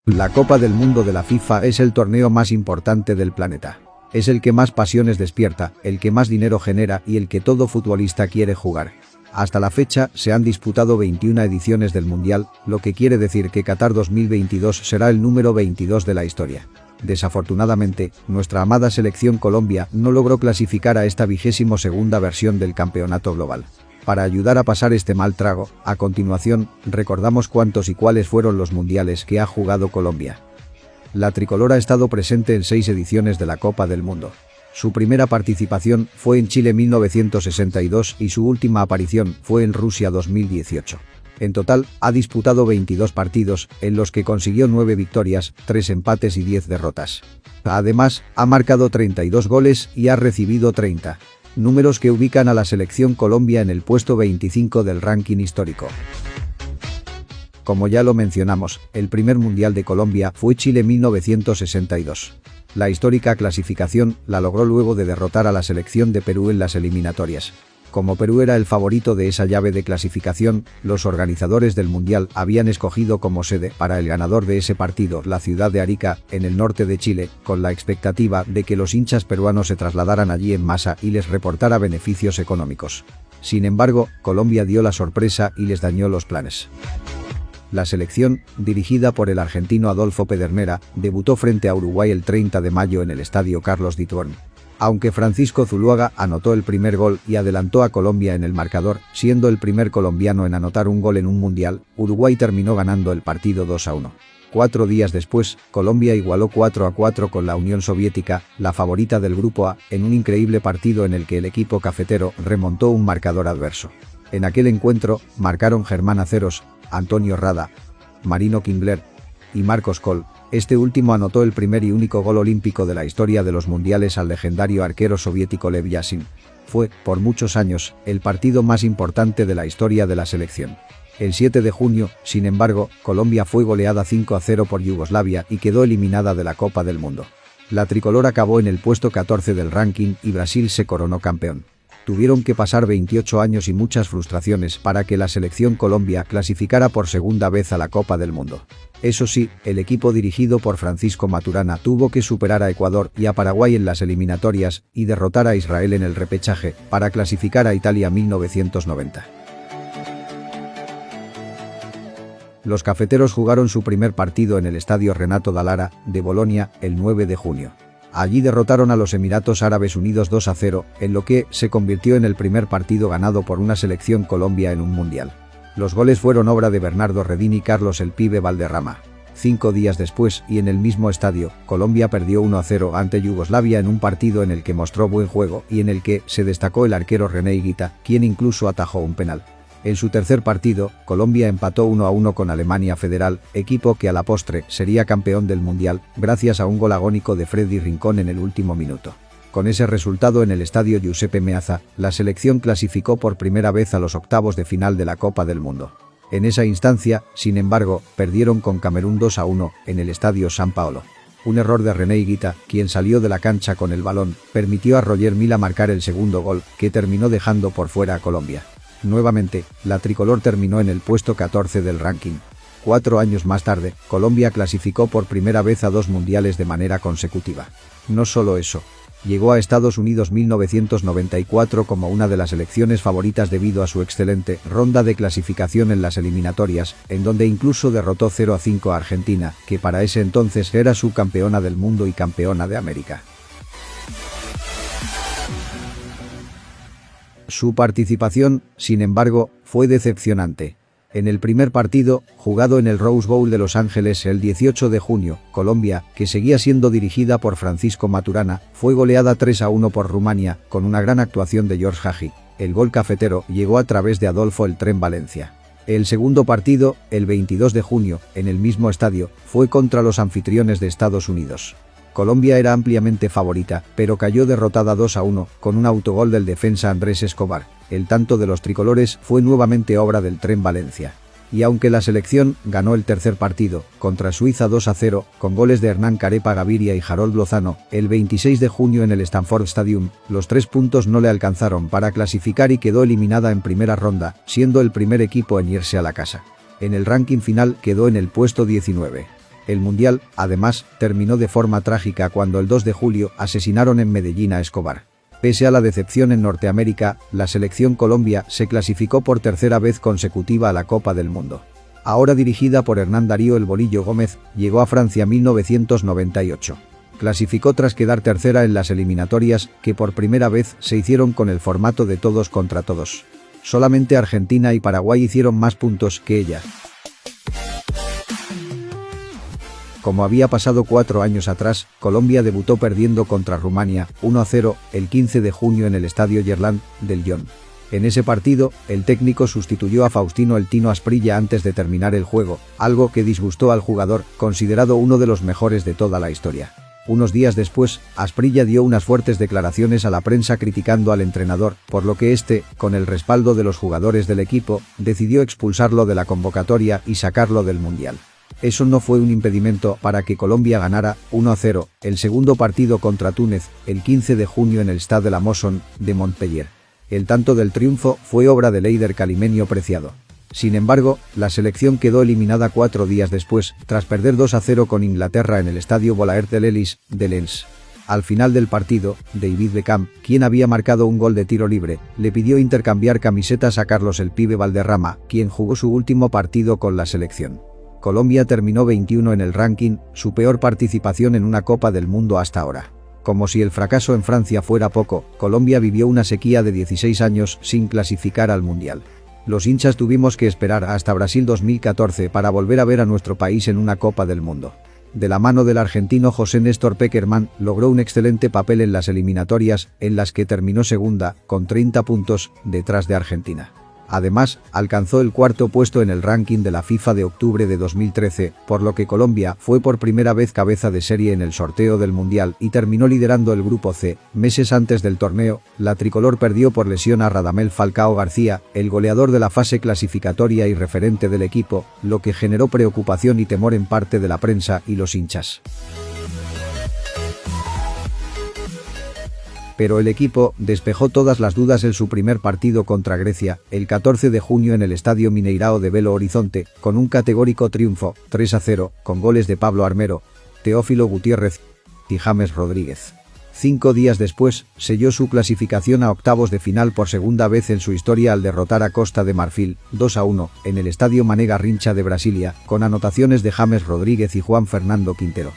La Copa del Mundo de la FIFA es el torneo más importante del planeta. Es el que más pasiones despierta, el que más dinero genera y el que todo futbolista quiere jugar. Hasta la fecha se han disputado 21 ediciones del Mundial, lo que quiere decir que Qatar 2022 será el número 22 de la historia. Desafortunadamente, nuestra amada selección Colombia no logró clasificar a esta 22ª versión del campeonato global. Para ayudar a pasar este mal trago, a continuación, recordamos cuántos y cuáles fueron los mundiales que ha jugado Colombia. La tricolor ha estado presente en 6 ediciones de la Copa del Mundo. Su primera participación fue en Chile 1962 y su última aparición fue en Rusia 2018. En total, ha disputado 22 partidos, en los que consiguió 9 victorias, 3 empates y 10 derrotas. Además, ha marcado 32 goles y ha recibido 30. Números que ubican a la selección Colombia en el puesto 25 del ranking histórico. Como ya lo mencionamos, el primer mundial de Colombia fue Chile 1962. La histórica clasificación la logró luego de derrotar a la selección de Perú en las eliminatorias. Como Perú era el favorito de esa llave de clasificación, los organizadores del mundial habían escogido como sede para el ganador de ese partido la ciudad de Arica, en el norte de Chile, con la expectativa de que los hinchas peruanos se trasladaran allí en masa y les reportara beneficios económicos. Sin embargo, Colombia dio la sorpresa y les dañó los planes. La selección, dirigida por el argentino Adolfo Pedernera, debutó frente a Uruguay el 30 de mayo en el estadio Carlos Ditworn. Aunque Francisco Zuluaga anotó el primer gol y adelantó a Colombia en el marcador, siendo el primer colombiano en anotar un gol en un mundial, Uruguay terminó ganando el partido 2-1. 4 días después, Colombia igualó 4-4 con la Unión Soviética, la favorita del Grupo A, en un increíble partido en el que el equipo cafetero remontó un marcador adverso. En aquel encuentro, marcaron Germán Aceros, Antonio Rada, Marino Kindler y Marcos Kohl. Este último anotó el primer y único gol olímpico de la historia de los mundiales al legendario arquero soviético Lev Yashin. Fue, por muchos años, el partido más importante de la historia de la selección. El 7 de junio, sin embargo, Colombia fue goleada 5-0 por Yugoslavia y quedó eliminada de la Copa del Mundo. La tricolor acabó en el puesto 14 del ranking y Brasil se coronó campeón. Tuvieron que pasar 28 años y muchas frustraciones para que la selección Colombia clasificara por segunda vez a la Copa del Mundo. Eso sí, el equipo dirigido por Francisco Maturana tuvo que superar a Ecuador y a Paraguay en las eliminatorias y derrotar a Israel en el repechaje para clasificar a Italia 1990. Los cafeteros jugaron su primer partido en el estadio Renato Dallara, de Bolonia, el 9 de junio. Allí derrotaron a los Emiratos Árabes Unidos 2-0, en lo que se convirtió en el primer partido ganado por una selección Colombia en un mundial. Los goles fueron obra de Bernardo Redín y Carlos el Pibe Valderrama. 5 días después, y en el mismo estadio, Colombia perdió 1-0 ante Yugoslavia en un partido en el que mostró buen juego y en el que se destacó el arquero René Higuita, quien incluso atajó un penal. En su tercer partido, Colombia empató 1-1 con Alemania Federal, equipo que a la postre sería campeón del mundial, gracias a un gol agónico de Freddy Rincón en el último minuto. Con ese resultado en el estadio Giuseppe Meazza, la selección clasificó por primera vez a los octavos de final de la Copa del Mundo. En esa instancia, sin embargo, perdieron con Camerún 2-1 en el estadio San Paolo. Un error de René Higuita, quien salió de la cancha con el balón, permitió a Roger Mila marcar el segundo gol, que terminó dejando por fuera a Colombia. Nuevamente, la tricolor terminó en el puesto 14 del ranking. 4 años más tarde, Colombia clasificó por primera vez a 2 mundiales de manera consecutiva. No solo eso. Llegó a Estados Unidos 1994 como una de las selecciones favoritas debido a su excelente ronda de clasificación en las eliminatorias, en donde incluso derrotó 0-5 a Argentina, que para ese entonces era subcampeona del mundo y campeona de América. Su participación, sin embargo, fue decepcionante. En el primer partido, jugado en el Rose Bowl de Los Ángeles el 18 de junio, Colombia, que seguía siendo dirigida por Francisco Maturana, fue goleada 3-1 por Rumania, con una gran actuación de George Hagi. El gol cafetero llegó a través de Adolfo El Tren Valencia. El segundo partido, el 22 de junio, en el mismo estadio, fue contra los anfitriones de Estados Unidos. Colombia era ampliamente favorita, pero cayó derrotada 2-1, con un autogol del defensa Andrés Escobar. El tanto de los tricolores fue nuevamente obra del Tren Valencia. Y aunque la selección ganó el tercer partido, contra Suiza 2-0, con goles de Hernán Carepa Gaviria y Harold Lozano, el 26 de junio en el Stanford Stadium, los 3 puntos no le alcanzaron para clasificar y quedó eliminada en primera ronda, siendo el primer equipo en irse a la casa. En el ranking final quedó en el puesto 19. El Mundial, además, terminó de forma trágica cuando el 2 de julio asesinaron en Medellín a Escobar. Pese a la decepción en Norteamérica, la selección Colombia se clasificó por tercera vez consecutiva a la Copa del Mundo. Ahora dirigida por Hernán Darío El Bolillo Gómez, llegó a Francia 1998. Clasificó tras quedar tercera en las eliminatorias, que por primera vez se hicieron con el formato de todos contra todos. Solamente Argentina y Paraguay hicieron más puntos que ella. Como había pasado 4 años atrás, Colombia debutó perdiendo contra Rumania 1-0 el 15 de junio en el estadio Gerland del Lyon. En ese partido, el técnico sustituyó a Faustino El Tino Asprilla antes de terminar el juego, algo que disgustó al jugador, considerado uno de los mejores de toda la historia. Unos días después, Asprilla dio unas fuertes declaraciones a la prensa criticando al entrenador, por lo que este, con el respaldo de los jugadores del equipo, decidió expulsarlo de la convocatoria y sacarlo del Mundial. Eso no fue un impedimento para que Colombia ganara 1-0 el segundo partido contra Túnez el 15 de junio en el Stade de la Mosson de Montpellier. El tanto del triunfo fue obra de Leider Calimenio Preciado. Sin embargo, la selección quedó eliminada 4 días después, tras perder 2-0 con Inglaterra en el estadio Bollaert de l'Ellis de Lens. Al final del partido, David Beckham, quien había marcado un gol de tiro libre, le pidió intercambiar camisetas a Carlos el Pibe Valderrama, quien jugó su último partido con la selección. Colombia terminó 21 en el ranking, su peor participación en una Copa del Mundo hasta ahora. Como si el fracaso en Francia fuera poco, Colombia vivió una sequía de 16 años sin clasificar al Mundial. Los hinchas tuvimos que esperar hasta Brasil 2014 para volver a ver a nuestro país en una Copa del Mundo. De la mano del argentino José Néstor Pekerman, logró un excelente papel en las eliminatorias, en las que terminó segunda, con 30 puntos, detrás de Argentina. Además, alcanzó el 4.º puesto en el ranking de la FIFA de octubre de 2013, por lo que Colombia fue por primera vez cabeza de serie en el sorteo del Mundial y terminó liderando el Grupo C. Meses antes del torneo, la tricolor perdió por lesión a Radamel Falcao García, el goleador de la fase clasificatoria y referente del equipo, lo que generó preocupación y temor en parte de la prensa y los hinchas. Pero el equipo despejó todas las dudas en su primer partido contra Grecia, el 14 de junio en el Estadio Mineirao de Belo Horizonte, con un categórico triunfo, 3-0, con goles de Pablo Armero, Teófilo Gutiérrez y James Rodríguez. 5 días después, selló su clasificación a octavos de final por segunda vez en su historia al derrotar a Costa de Marfil, 2-1, en el Estadio Mané Garrincha de Brasilia, con anotaciones de James Rodríguez y Juan Fernando Quintero.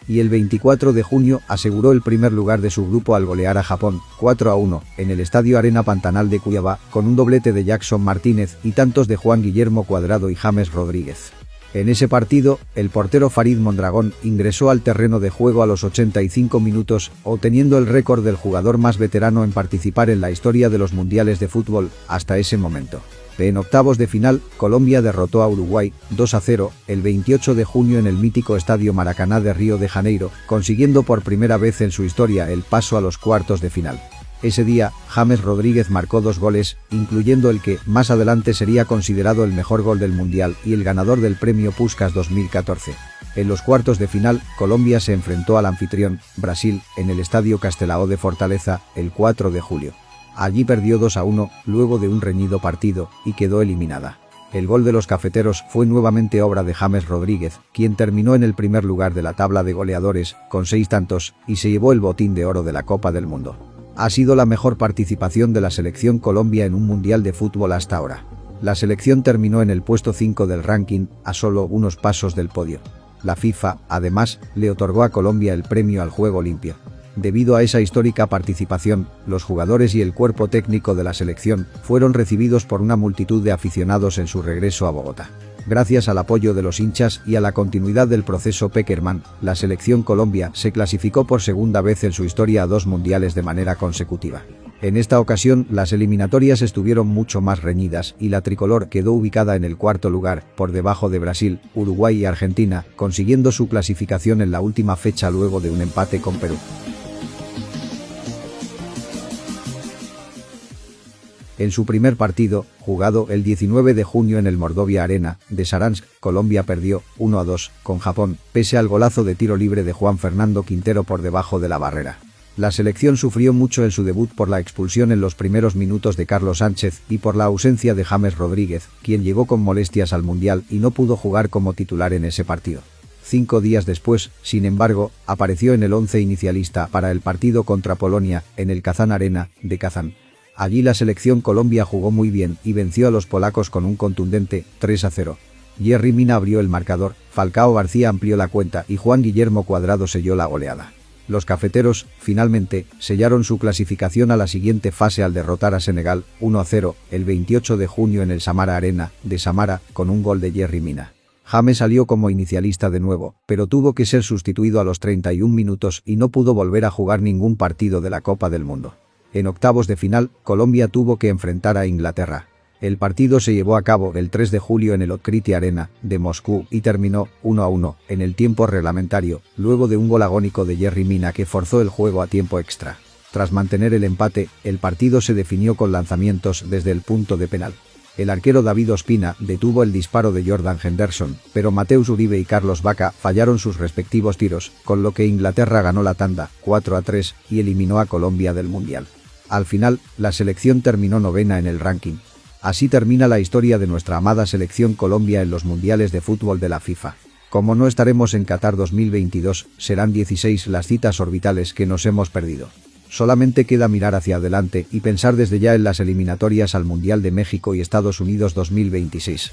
Y el 24 de junio aseguró el primer lugar de su grupo al golear a Japón, 4-1, en el Estadio Arena Pantanal de Cuiabá, con un doblete de Jackson Martínez y tantos de Juan Guillermo Cuadrado y James Rodríguez. En ese partido, el portero Farid Mondragón ingresó al terreno de juego a los 85 minutos, obteniendo el récord del jugador más veterano en participar en la historia de los mundiales de fútbol, hasta ese momento. En octavos de final, Colombia derrotó a Uruguay, 2-0, el 28 de junio en el mítico Estadio Maracaná de Río de Janeiro, consiguiendo por primera vez en su historia el paso a los cuartos de final. Ese día, James Rodríguez marcó 2 goles, incluyendo el que, más adelante sería considerado el mejor gol del Mundial y el ganador del premio Puskás 2014. En los cuartos de final, Colombia se enfrentó al anfitrión, Brasil, en el Estadio Castelao de Fortaleza, el 4 de julio. Allí perdió 2-1, luego de un reñido partido, y quedó eliminada. El gol de los cafeteros fue nuevamente obra de James Rodríguez, quien terminó en el primer lugar de la tabla de goleadores, con 6 tantos, y se llevó el botín de oro de la Copa del Mundo. Ha sido la mejor participación de la selección Colombia en un mundial de fútbol hasta ahora. La selección terminó en el puesto 5 del ranking, a solo unos pasos del podio. La FIFA, además, le otorgó a Colombia el premio al juego limpio. Debido a esa histórica participación, los jugadores y el cuerpo técnico de la selección fueron recibidos por una multitud de aficionados en su regreso a Bogotá. Gracias al apoyo de los hinchas y a la continuidad del proceso Pekerman, la selección Colombia se clasificó por segunda vez en su historia a 2 mundiales de manera consecutiva. En esta ocasión, las eliminatorias estuvieron mucho más reñidas y la tricolor quedó ubicada en el 4.º lugar, por debajo de Brasil, Uruguay y Argentina, consiguiendo su clasificación en la última fecha luego de un empate con Perú. En su primer partido, jugado el 19 de junio en el Mordovia Arena de Saransk, Colombia perdió 1-2 con Japón, pese al golazo de tiro libre de Juan Fernando Quintero por debajo de la barrera. La selección sufrió mucho en su debut por la expulsión en los primeros minutos de Carlos Sánchez y por la ausencia de James Rodríguez, quien llegó con molestias al Mundial y no pudo jugar como titular en ese partido. 5 días después, sin embargo, apareció en el 11 inicialista para el partido contra Polonia, en el Kazán Arena, de Kazán. Allí la selección Colombia jugó muy bien y venció a los polacos con un contundente 3-0. Yerry Mina abrió el marcador, Falcao García amplió la cuenta y Juan Guillermo Cuadrado selló la goleada. Los cafeteros, finalmente, sellaron su clasificación a la siguiente fase al derrotar a Senegal 1-0 el 28 de junio en el Samara Arena, de Samara, con un gol de Yerry Mina. James salió como inicialista de nuevo, pero tuvo que ser sustituido a los 31 minutos y no pudo volver a jugar ningún partido de la Copa del Mundo. En octavos de final, Colombia tuvo que enfrentar a Inglaterra. El partido se llevó a cabo el 3 de julio en el Otkrity Arena, de Moscú y terminó 1-1 en el tiempo reglamentario, luego de un gol agónico de Yerry Mina que forzó el juego a tiempo extra. Tras mantener el empate, el partido se definió con lanzamientos desde el punto de penal. El arquero David Ospina detuvo el disparo de Jordan Henderson, pero Mateus Uribe y Carlos Vaca fallaron sus respectivos tiros, con lo que Inglaterra ganó la tanda 4-3 y eliminó a Colombia del Mundial. Al final, la selección terminó novena en el ranking. Así termina la historia de nuestra amada selección Colombia en los mundiales de fútbol de la FIFA. Como no estaremos en Qatar 2022, serán 16 las citas orbitales que nos hemos perdido. Solamente queda mirar hacia adelante y pensar desde ya en las eliminatorias al Mundial de México y Estados Unidos 2026.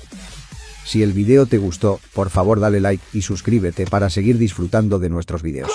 Si el video te gustó, por favor dale like y suscríbete para seguir disfrutando de nuestros videos.